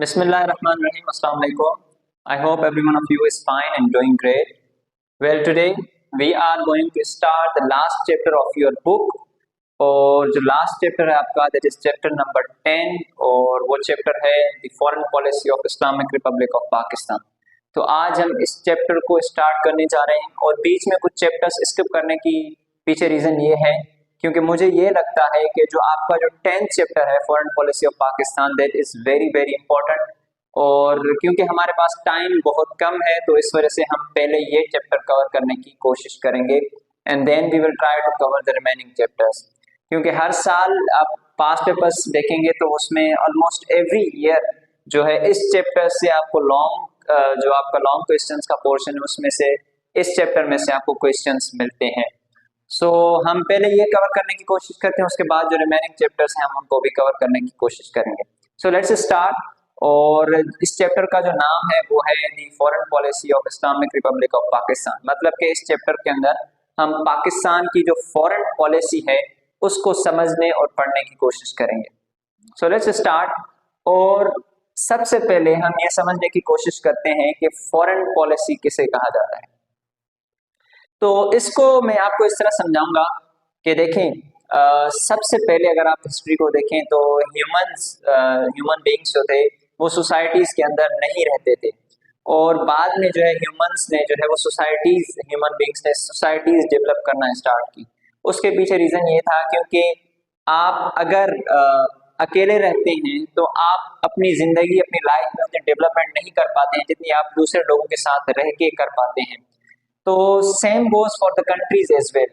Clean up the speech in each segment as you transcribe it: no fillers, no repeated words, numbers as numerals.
Bismillahirrahmanirrahim. Assalamu alaikum. I hope every one of you is fine and doing great. Well, today we are going to start the last chapter of your book. और जो last chapter है आपका that is chapter number 10 और वो chapter है the foreign policy of Islamic Republic of Pakistan. तो आज हम इस चैप्टर को स्टार्ट करने जा रहे हैं और बीच में कुछ चैप्टर्स स्किप करने की पीछे रीजन ये है क्योंकि मुझे ये लगता है कि जो आपका जो 10th चैप्टर है foreign policy of Pakistan that is very very important. और क्योंकि हमारे पास टाइम बहुत कम है तो इस वजह से हम पहले ये चैप्टर कवर करने की कोशिश करेंगे and then we will try to cover the remaining chapters. क्योंकि हर साल आप पास्ट पेपर्स देखेंगे तो उसमें ऑलमोस्ट एवरी ईयर जो है इस चैप्टर से आपको जो आपका लॉन्ग क्वेश्चंस का पोर्शन है उसमें से इस चैप्टर में से आपको क्वेश्चंस मिलते हैं। सो हम पहले ये कवर करने की कोशिश करते हैं, उसके बाद जो रिमेनिंग चैप्टर्स हैं हम उनको भी कवर करने की कोशिश करेंगे। So let's start. और इस चैप्टर का जो नाम है वो है दी foreign policy of Islamic Republic of Pakistan. मतलब कि इस चैप्टर के अंदर हम पाकिस्तान की जो फॉरेन पॉलिसी है उसको समझने और पढ़ने की कोशिश करेंगे। So let's start. और सबसे पहले हम ये समझने की कोशिश करते हैं कि फॉरेन पॉलिसी किसे कहा जाता है। तो इसको मैं आपको इस तरह समझाऊंगा कि देखें, सबसे पहले अगर आप हिस्ट्री को देखें तो ह्यूमन बींग्स जो थे वो सोसाइटीज के अंदर नहीं रहते थे और बाद में जो है ह्यूमन बींग्स ने सोसाइटीज डेवलप करना स्टार्ट की। उसके पीछे रीजन ये था क्योंकि आप अगर अकेले रहते हैं तो आप अपनी जिंदगी अपनी लाइफ में उतनी डेवलपमेंट नहीं कर पाते हैं जितनी आप दूसरे लोगों के साथ रह के कर पाते हैं। तो same goes for the countries as well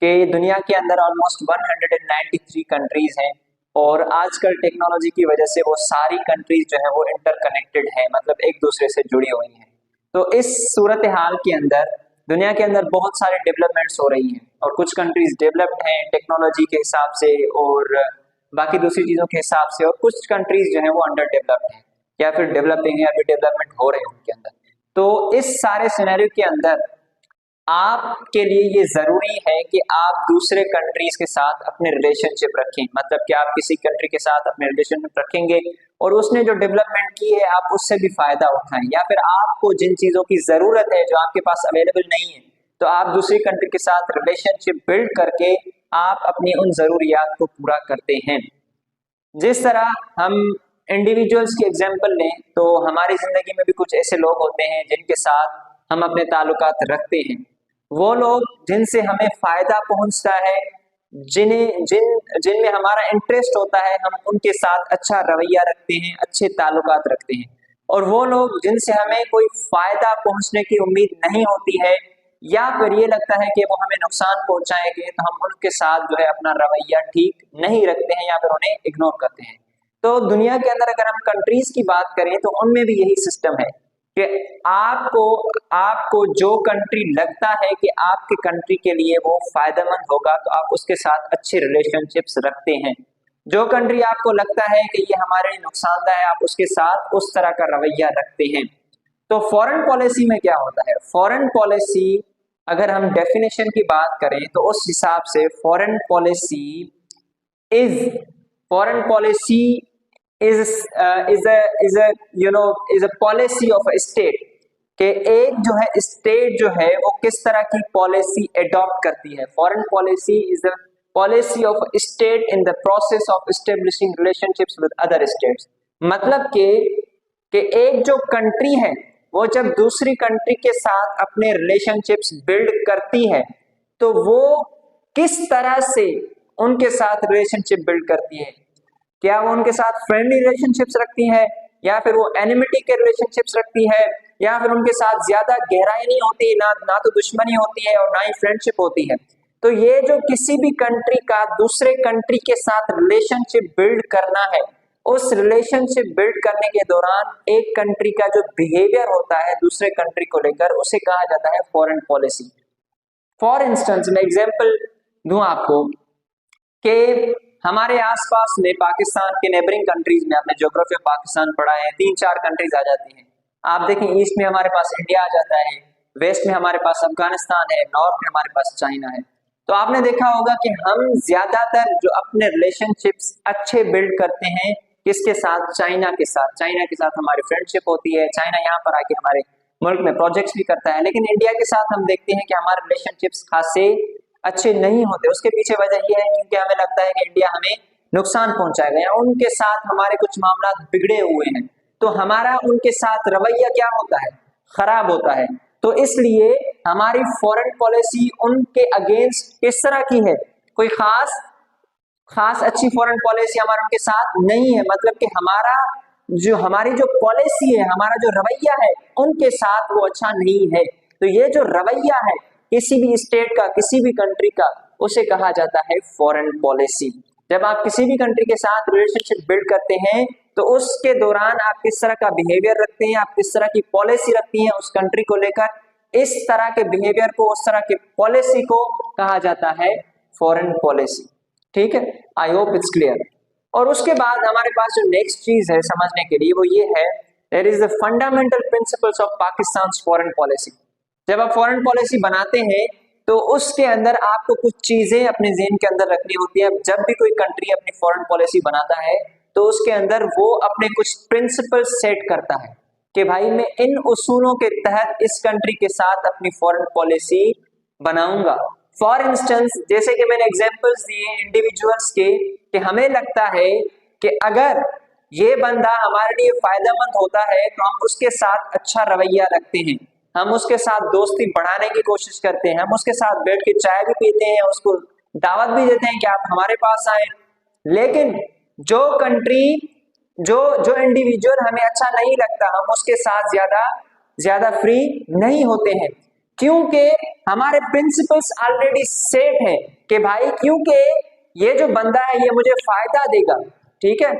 कि दुनिया के अंदर ऑलमोस्ट 193 कंट्रीज हैं और आजकल टेक्नोलॉजी की वजह से वो सारी कंट्रीज जो है वो इंटरकनेक्टेड है, मतलब एक दूसरे से जुड़ी हुई हैं। तो इस सूरत हाल के अंदर दुनिया के अंदर बहुत सारे डेवलपमेंट्स हो रही हैं और कुछ कंट्रीज डेवलप्ड हैं टेक्नोलॉजी के हिसाब से और बाकी दूसरी चीज़ों के हिसाब से, और कुछ कंट्रीज जो है वो अंडर डेवलप्ड हैं या फिर डेवलपिंग है, अभी डेवलपमेंट हो रहे हैं उनके अंदर। तो इस सारे सिनेरियो के अंदर आपके लिए ये जरूरी है कि आप दूसरे कंट्रीज के साथ अपने रिलेशनशिप रखें। मतलब कि आप किसी कंट्री के साथ अपने रिलेशनशिप रखेंगे और उसने जो डेवलपमेंट की है आप उससे भी फायदा उठाएं, या फिर आपको जिन चीजों की जरूरत है जो आपके पास अवेलेबल नहीं है तो आप दूसरी कंट्री के साथ रिलेशनशिप बिल्ड करके आप अपनी उन जरूरियात को पूरा करते हैं। जिस तरह हम इंडिविजुअल्स की एग्जाम्पल लें तो हमारी जिंदगी में भी कुछ ऐसे लोग होते हैं जिनके साथ हम अपने ताल्लुकात रखते हैं। वो लोग जिनसे हमें फायदा पहुंचता है, जिनमें हमारा इंटरेस्ट होता है, हम उनके साथ अच्छा रवैया रखते हैं, अच्छे ताल्लुकात रखते हैं। और वो लोग जिनसे हमें कोई फायदा पहुंचने की उम्मीद नहीं होती है या फिर ये लगता है कि वो हमें नुकसान पहुंचाएंगे तो हम उनके साथ जो है अपना रवैया ठीक नहीं रखते हैं या फिर उन्हें इग्नोर करते हैं। तो दुनिया के अंदर अगर हम कंट्रीज की बात करें तो उनमें भी यही सिस्टम है कि आपको जो कंट्री लगता है कि आपके कंट्री के लिए वो फायदेमंद होगा तो आप उसके साथ अच्छे रिलेशनशिप्स रखते हैं। जो कंट्री आपको लगता है कि ये हमारे लिए नुकसानदायक है आप उसके साथ उस तरह का रवैया रखते हैं। तो फॉरेन पॉलिसी में क्या होता है? फॉरेन पॉलिसी अगर हम डेफिनेशन की बात करें तो उस हिसाब से foreign policy is a policy of a state कि एक जो है स्टेट जो है वो किस तरह की पॉलिसी एडॉप्ट करती है। Foreign policy is the policy of state in the process of establishing relationships with other states. मतलब कि एक जो कंट्री है वो जब दूसरी कंट्री के साथ अपने रिलेशनशिप्स बिल्ड करती है तो वो किस तरह से उनके साथ रिलेशनशिप बिल्ड करती है। क्या वो उनके साथ फ्रेंडली रिलेशनशिप्स रखती है या फिर वो एनिमिटी के रिलेशनशिप्स रखती है या फिर उनके साथ ज्यादा गहराई नहीं होती, ना तो दुश्मनी होती है और ना ही फ्रेंडशिप होती है। तो ये जो किसी भी कंट्री का दूसरे कंट्री के साथ रिलेशनशिप बिल्ड करना है, उस रिलेशनशिप बिल्ड करने के दौरान एक कंट्री का जो बिहेवियर होता है दूसरे कंट्री को लेकर उसे कहा जाता है फॉरेन पॉलिसी। फॉर इंस्टेंस मैं एग्जांपल दूं आपको कि हमारे आसपास में पाकिस्तान के नेबरिंग कंट्रीज में, आपने ज्योग्राफी ऑफ पाकिस्तान पढ़ा है, 3-4 कंट्रीज आ जाती हैं। आप देखें ईस्ट में हमारे पास इंडिया आ जाता है, वेस्ट में हमारे पास अफगानिस्तान है, नॉर्थ में हमारे पास चाइना है। तो आपने देखा होगा कि हम ज्यादातर जो अपने रिलेशनशिप्स अच्छे बिल्ड करते हैं किसके साथ? चाइना के साथ। चाइना के साथ हमारी फ्रेंडशिप होती है, चाइना यहाँ पर आके हमारे मुल्क में प्रोजेक्ट्स भी करता है, लेकिन इंडिया के साथ हम देखते हैं कि हमारे रिलेशनशिप्स खासे अच्छे नहीं होते। उसके पीछे वजह यह है क्योंकि हमें लगता है कि इंडिया हमें नुकसान पहुंचाएगा या उनके साथ हमारे कुछ मामला बिगड़े हुए हैं, तो हमारा उनके साथ रवैया क्या होता है? खराब होता है। तो इसलिए हमारी फॉरेन पॉलिसी उनके अगेंस्ट किस तरह की है? कोई खास अच्छी फॉरेन पॉलिसी हमारा उनके साथ नहीं है। मतलब कि हमारी जो पॉलिसी है, हमारा जो रवैया है उनके साथ वो अच्छा नहीं है। तो ये जो रवैया है किसी भी स्टेट का, किसी भी कंट्री का, उसे कहा जाता है फॉरेन पॉलिसी। जब आप किसी भी कंट्री के साथ रिलेशनशिप बिल्ड करते हैं तो उसके दौरान आप किस तरह का बिहेवियर रखते हैं, आप किस तरह की पॉलिसी रखती हैं उस कंट्री को लेकर, इस तरह के बिहेवियर को, उस तरह की पॉलिसी को कहा जाता है फॉरेन पॉलिसी। ठीक है, आई होप इट्स क्लियर। और उसके बाद हमारे पास जो नेक्स्ट चीज है समझने के लिए वो ये है, there is the fundamental principles of Pakistan foreign policy. जब आप फॉरेन पॉलिसी बनाते हैं तो उसके अंदर आपको कुछ चीजें अपने ज़हन के अंदर रखनी होती है। जब भी कोई कंट्री अपनी फॉरेन पॉलिसी बनाता है तो उसके अंदर वो अपने कुछ प्रिंसिपल सेट करता है कि भाई मैं इन उसूलों के तहत इस कंट्री के साथ अपनी फॉरेन पॉलिसी बनाऊंगा। फॉर इंस्टेंस, जैसे कि मैंने एग्जांपल्स दिए इंडिविजुअल्स के, कि हमें लगता है कि अगर ये बंदा हमारे लिए फायदेमंद होता है तो हम उसके साथ अच्छा रवैया रखते हैं, हम उसके साथ दोस्ती बढ़ाने की कोशिश करते हैं, हम उसके साथ बैठ के चाय भी पीते हैं, उसको दावत भी देते हैं कि आप हमारे पास आए। लेकिन जो कंट्री, जो इंडिविजुअल हमें अच्छा नहीं लगता, हम उसके साथ ज्यादा फ्री नहीं होते हैं, क्योंकि हमारे प्रिंसिपल्स ऑलरेडी सेट है कि भाई क्योंकि ये जो बंदा है ये मुझे फायदा देगा। ठीक है,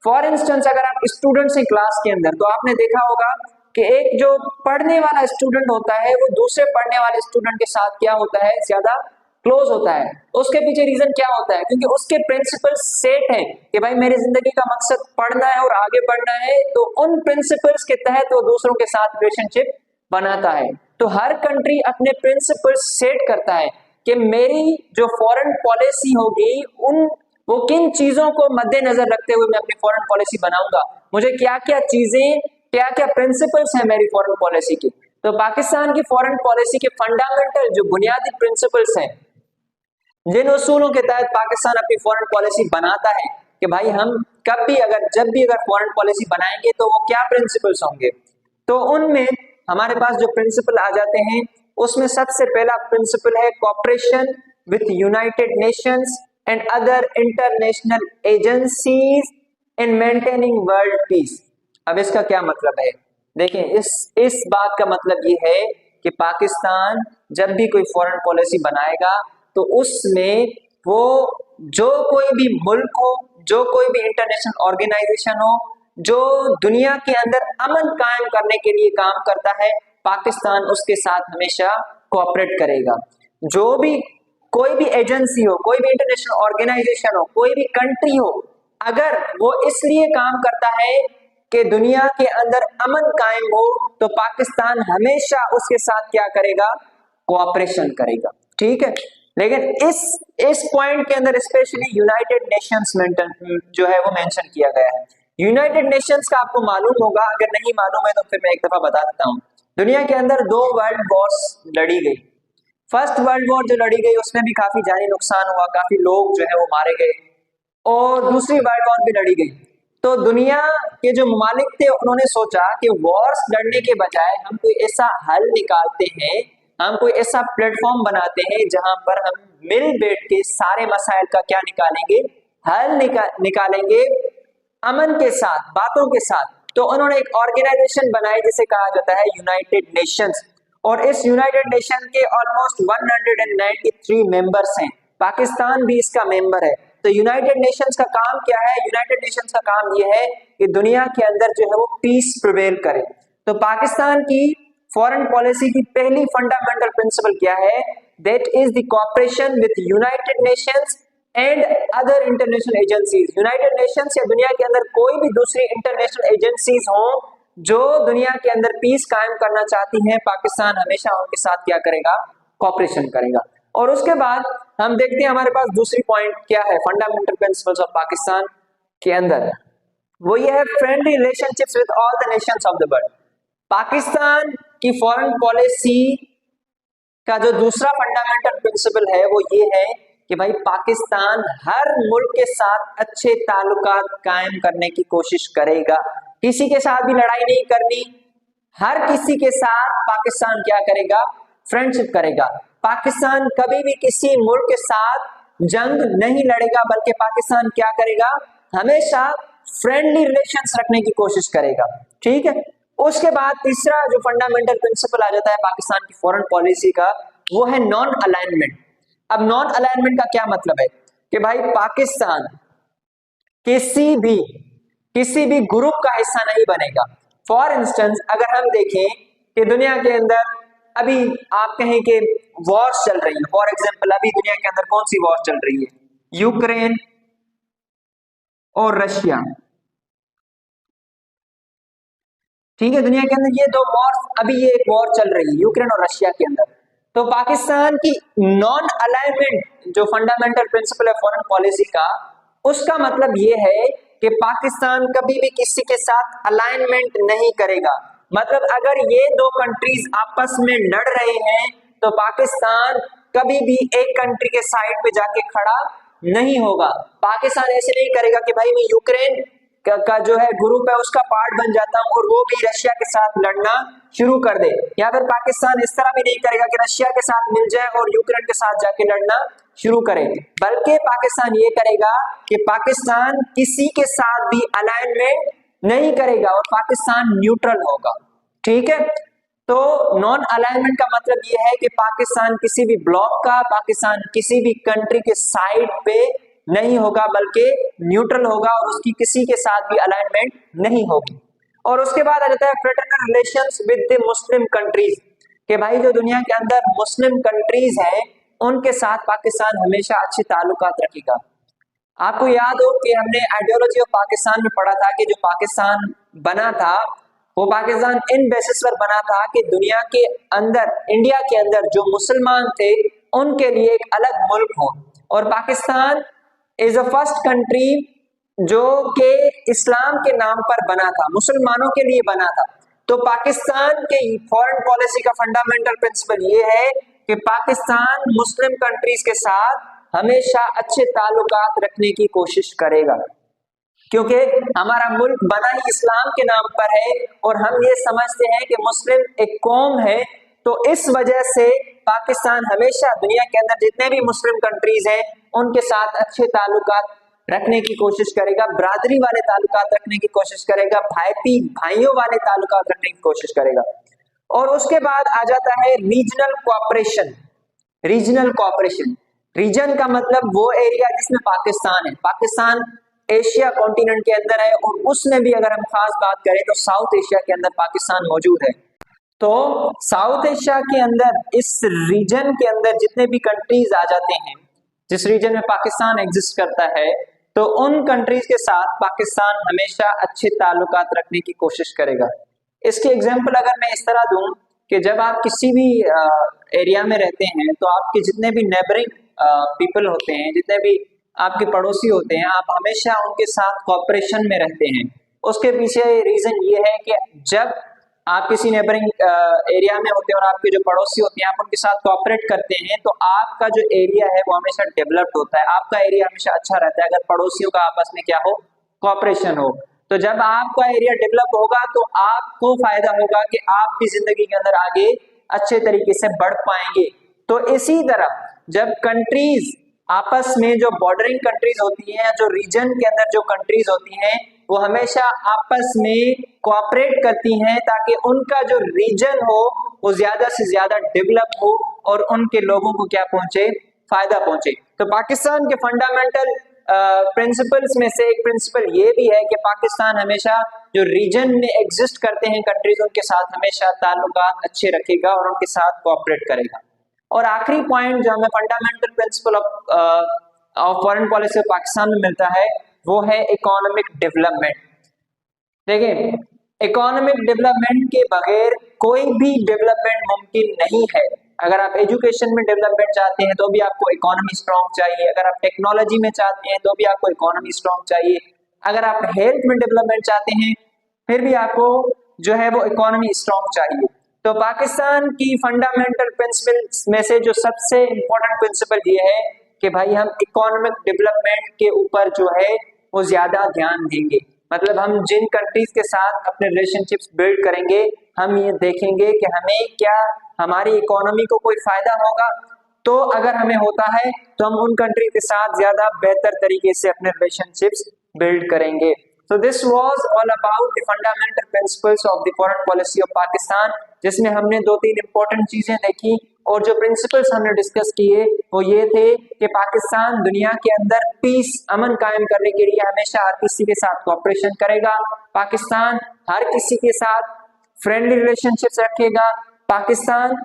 फॉर इंस्टेंस अगर आप स्टूडेंट्स हैं क्लास के अंदर तो आपने देखा होगा कि एक जो पढ़ने वाला स्टूडेंट होता है वो दूसरे पढ़ने वाले स्टूडेंट के साथ क्या होता है? ज्यादा क्लोज होता है। उसके पीछे रीजन क्या होता है? क्योंकि उसके प्रिंसिपल्स सेट है कि भाई मेरी जिंदगी का मकसद पढ़ना है और आगे बढ़ना है, तो उन प्रिंसिपल्स के तहत वो दूसरों के साथ रिलेशनशिप बनाता है। तो हर कंट्री अपने प्रिंसिपल्स सेट करता है कि मेरी जो फॉरेन पॉलिसी होगी वो किन चीजों को मद्देनजर रखते हुए मैं अपनी फॉरेन पॉलिसी बनाऊंगा, मुझे क्या क्या चीजें, क्या क्या प्रिंसिपल्स हैं मेरी फॉरेन पॉलिसी की। तो पाकिस्तान की फॉरेन पॉलिसी के फंडामेंटल जो बुनियादी प्रिंसिपल्स हैं, जिन उसूलों के तहत पाकिस्तान अपनी फॉरेन पॉलिसी बनाता है कि भाई हम जब भी अगर फॉरेन पॉलिसी बनाएंगे तो वो क्या प्रिंसिपल्स होंगे, तो उनमें हमारे पास जो प्रिंसिपल आ जाते हैं उसमें सबसे पहला प्रिंसिपल है cooperation with United Nations and other international agencies in maintaining world peace. अब इसका क्या मतलब है? देखिए, इस बात का मतलब ये है कि पाकिस्तान जब भी कोई फॉरेन पॉलिसी बनाएगा तो उसमें वो जो कोई भी मुल्क हो, जो कोई भी इंटरनेशनल ऑर्गेनाइजेशन हो, जो दुनिया के अंदर अमन कायम करने के लिए काम करता है, पाकिस्तान उसके साथ हमेशा कोऑपरेट करेगा। जो भी कोई भी एजेंसी हो, कोई भी इंटरनेशनल ऑर्गेनाइजेशन हो, कोई भी कंट्री हो, अगर वो इसलिए काम करता है कि दुनिया के अंदर अमन कायम हो, तो पाकिस्तान हमेशा उसके साथ क्या करेगा? कोऑपरेशन करेगा। ठीक है, लेकिन इस पॉइंट के अंदर स्पेशली यूनाइटेड नेशंस जो है वो मेंशन किया गया है। यूनाइटेड नेशंस का आपको मालूम होगा, अगर नहीं मालूम है तो फिर मैं एक दफा बता देता हूँ। दुनिया के अंदर 2 वर्ल्ड वॉर्स लड़ी गई। फर्स्ट वर्ल्ड वॉर जो लड़ी गई उसमें भी काफी जानी नुकसान हुआ, काफी लोग जो है वो मारे गए, और दूसरी वर्ल्ड वॉर भी लड़ी गई। तो दुनिया के जो ममालिक थे उन्होंने सोचा कि वॉर्स लड़ने के बजाय हम कोई ऐसा हल निकालते हैं, हम कोई ऐसा प्लेटफॉर्म बनाते हैं जहां पर हम मिल बैठ के सारे मसाइल का क्या निकालेंगे? हल निकालेंगे अमन के साथ, बातों के साथ। तो उन्होंने एक ऑर्गेनाइजेशन बनाई जिसे कहा जाता है यूनाइटेड नेशंस, और इस यूनाइटेड नेशन के ऑलमोस्ट 193 मेंबर्स हैं। पाकिस्तान भी इसका मेंबर है। तो यूनाइटेड नेशंस का काम क्या है? यूनाइटेड नेशंस का काम यह है कि दुनिया के अंदर जो है वो पीस प्रिवेल करे। तो पाकिस्तान की फॉरेन पॉलिसी की पहली फंडामेंटल प्रिंसिपल क्या है? That is the cooperation with United Nations and other international agencies. United Nations या दुनिया के अंदर कोई भी दूसरी इंटरनेशनल एजेंसीज हो जो दुनिया के अंदर पीस कायम करना चाहती हैं, पाकिस्तान हमेशा उनके साथ क्या करेगा? कोऑपरेशन करेगा। और उसके बाद हम देखते हैं हमारे पास दूसरी पॉइंट क्या है फंडामेंटल प्रिंसिपल्स ऑफ पाकिस्तान के अंदर। वो ये है friendly relationships with all the Nations of the world. Pakistan की फॉरेन पॉलिसी का जो दूसरा फंडामेंटल प्रिंसिपल है वो ये है कि भाई पाकिस्तान हर मुल्क के साथ अच्छे ताल्लुकात कायम करने की कोशिश करेगा, किसी के साथ भी लड़ाई नहीं करनी, हर किसी के साथ पाकिस्तान क्या करेगा, फ्रेंडशिप करेगा। पाकिस्तान कभी भी किसी मुल्क के साथ जंग नहीं लड़ेगा, बल्कि पाकिस्तान क्या करेगा, हमेशा फ्रेंडली रिलेशंस रखने की कोशिश करेगा। ठीक है, उसके बाद तीसरा जो फंडामेंटल प्रिंसिपल आ जाता है पाकिस्तान की फॉरेन पॉलिसी का, वो है नॉन अलाइनमेंट। अब नॉन अलाइनमेंट का क्या मतलब है कि भाई पाकिस्तान किसी भी ग्रुप का हिस्सा नहीं बनेगा। फॉर इंस्टेंस अगर हम देखें कि दुनिया के अंदर अभी आप कहें कि वॉर्स चल रही है, फॉर एग्जांपल अभी दुनिया के अंदर कौन सी वॉर चल रही है, यूक्रेन और रशिया। ठीक है, दुनिया के अंदर ये दो वॉर, अभी ये एक वॉर चल रही है यूक्रेन और रशिया के अंदर। तो पाकिस्तान की नॉन अलाइनमेंट जो फंडामेंटल प्रिंसिपल है फॉरेन पॉलिसी का, उसका मतलब ये है कि पाकिस्तान कभी भी किसी के साथ अलाइनमेंट नहीं करेगा। मतलब अगर ये दो कंट्रीज आपस में लड़ रहे हैं तो पाकिस्तान कभी भी एक कंट्री के साइड पे जाके खड़ा नहीं होगा। पाकिस्तान ऐसे नहीं करेगा कि भाई मैं यूक्रेन का जो है ग्रुप है उसका पार्ट बन जाता हूं और वो भी रशिया के साथ लड़ना शुरू कर दे, या फिर पाकिस्तान इस तरह भी नहीं करेगा कि रशिया के साथ मिल जाए और यूक्रेन के साथ जाके लड़ना शुरू करे, बल्कि पाकिस्तान ये करेगा कि पाकिस्तान किसी के साथ भी अलाइनमेंट नहीं करेगा और पाकिस्तान न्यूट्रल होगा। ठीक है, तो नॉन अलाइनमेंट का मतलब यह है कि पाकिस्तान किसी भी ब्लॉक का, पाकिस्तान किसी भी कंट्री के साइड पे नहीं होगा, बल्कि न्यूट्रल होगा और उसकी किसी के साथ भी अलाइनमेंट नहीं होगी। और उसके बाद आ जाता है fraternal relations with the Muslim countries, कि भाई जो दुनिया के अंदर मुस्लिम कंट्रीज हैं उनके साथ पाकिस्तान हमेशा अच्छे ताल्लुकात रखेगा। आपको याद हो कि हमने आइडियोलॉजी ऑफ पाकिस्तान में पढ़ा था कि जो पाकिस्तान बना था वो पाकिस्तान इन बेसिस पर बना था कि दुनिया के अंदर, इंडिया के अंदर जो मुसलमान थे उनके लिए एक अलग मुल्क हो, और Pakistan is the first country जो कि इस्लाम के नाम पर बना था, मुसलमानों के लिए बना था। तो पाकिस्तान के फॉरेन पॉलिसी का फंडामेंटल प्रिंसिपल ये है कि पाकिस्तान मुस्लिम कंट्रीज के साथ हमेशा अच्छे ताल्लुकात रखने की कोशिश करेगा, क्योंकि हमारा मुल्क बना ही इस्लाम के नाम पर है और हम ये समझते हैं कि मुस्लिम एक कौम है। तो इस वजह से पाकिस्तान हमेशा दुनिया के अंदर जितने भी मुस्लिम कंट्रीज हैं उनके साथ अच्छे ताल्लुकात रखने की कोशिश करेगा, बरादरी वाले ताल्लुकात रखने की कोशिश करेगा, भाइयों वाले ताल्लुकात रखने की कोशिश करेगा। और उसके बाद आ जाता है regional cooperation. Regional cooperation, region का मतलब वो एरिया जिसमें पाकिस्तान है। पाकिस्तान एशिया कॉन्टिनेंट के अंदर है और उसमें भी अगर हम खास बात करें तो साउथ एशिया के अंदर पाकिस्तान मौजूद है। तो साउथ एशिया के अंदर इस रीजन के अंदर जितने भी कंट्रीज आ जाते हैं, जिस रीजन में पाकिस्तान एग्जिस्ट करता है, तो उन कंट्रीज के साथ पाकिस्तान हमेशा अच्छे ताल्लुकात रखने की कोशिश करेगा। इसके एग्जांपल अगर मैं इस तरह दूं कि जब आप किसी भी एरिया में रहते हैं तो आपके जितने भी नेबरिंग पीपल होते हैं, जितने भी आपके पड़ोसी होते हैं, आप हमेशा उनके साथ कॉपरेशन में रहते हैं। उसके पीछे रीजन ये है कि जब आप किसी नेबरिंग एरिया में होते हैं और आपके जो पड़ोसी होते हैं आप उनके साथ कोऑपरेट करते हैं तो आपका जो एरिया है वो हमेशा डेवलप्ड होता है, आपका एरिया हमेशा अच्छा रहता है अगर पड़ोसियों का आपस में क्या हो, कॉपरेशन हो। तो जब आपका एरिया डेवलप होगा तो आपको फायदा होगा कि आप भी जिंदगी के अंदर आगे अच्छे तरीके से बढ़ पाएंगे। तो इसी तरह जब कंट्रीज आपस में, जो बॉर्डरिंग कंट्रीज होती हैं, जो रीजन के अंदर जो कंट्रीज होती हैं, वो हमेशा आपस में कोऑपरेट करती हैं ताकि उनका जो रीजन हो वो ज्यादा से ज्यादा डेवलप हो और उनके लोगों को क्या पहुंचे, फायदा पहुंचे। तो पाकिस्तान के फंडामेंटल प्रिंसिपल्स में से एक प्रिंसिपल ये भी है कि पाकिस्तान हमेशा जो रीजन में एग्जिस्ट करते हैं कंट्रीज, उनके साथ हमेशा ताल्लुकात अच्छे रखेगा और उनके साथ कोऑपरेट करेगा। और आखिरी पॉइंट जो हमें fundamental principle of foreign policy of Pakistan में मिलता है वो है इकोनॉमिक डेवलपमेंट। देखिए, इकोनॉमिक डेवलपमेंट के बगैर कोई भी डेवलपमेंट मुमकिन नहीं है। अगर आप एजुकेशन में डेवलपमेंट चाहते हैं तो भी आपको इकोनॉमी स्ट्रांग चाहिए, अगर आप टेक्नोलॉजी में चाहते हैं तो भी आपको इकोनॉमी स्ट्रांग चाहिए, अगर आप हेल्थ में डेवलपमेंट चाहते हैं, फिर भी आपको जो है वो इकोनॉमी स्ट्रॉन्ग चाहिए। तो पाकिस्तान की फंडामेंटल प्रिंसिपल्स में से जो सबसे इंपॉर्टेंट प्रिंसिपल ये है कि भाई हम इकोनॉमिक डेवलपमेंट के ऊपर जो है वो ज्यादा ध्यान देंगे। मतलब हम जिन कंट्रीज के साथ अपने रिलेशनशिप्स बिल्ड करेंगे, हम ये देखेंगे कि हमें क्या हमारी इकोनॉमी को कोई फायदा होगा, तो अगर हमें होता है तो हम उन कंट्री के साथ ज्यादा बेहतर तरीके से अपने रिलेशनशिप्स बिल्ड करेंगे। So this was all about the fundamental principles of the foreign policy of Pakistan, जिसमें हमने 2-3 इंपॉर्टेंट चीजें देखी और जो प्रिंसिपल्स हमने डिस्कस किए वो ये थे कि पाकिस्तान दुनिया के अंदर पीस अमन कायम करने के लिए हमेशा हर किसी के साथ कोऑपरेशन करेगा, पाकिस्तान हर किसी के साथ फ्रेंडली रिलेशनशिप्स रखेगा, पाकिस्तान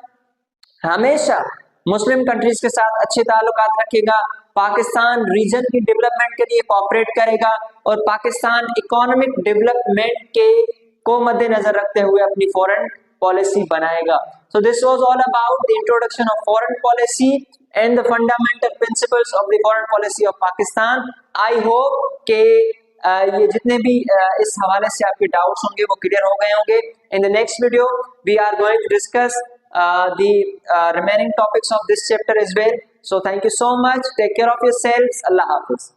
हमेशा मुस्लिम कंट्रीज के साथ अच्छे ताल्लुकात रखेगा, पाकिस्तान रीजन की डेवलपमेंट के लिए कोऑपरेट करेगा और पाकिस्तान इकोनॉमिक डेवलपमेंट के को मद्देनजर रखते हुए अपनी फॉरेन पॉलिसी बनाएगा। So this was all about the introduction of foreign policy and the fundamental principles of the foreign policy of Pakistan. I hope के ये जितने भी इस हवाले से आपके डाउट्स होंगे वो क्लियर हो गए होंगे। In the next video we are going to discuss the remaining topics of this chapter as well. So thank you so much. Take care of yourselves. Allah Hafiz.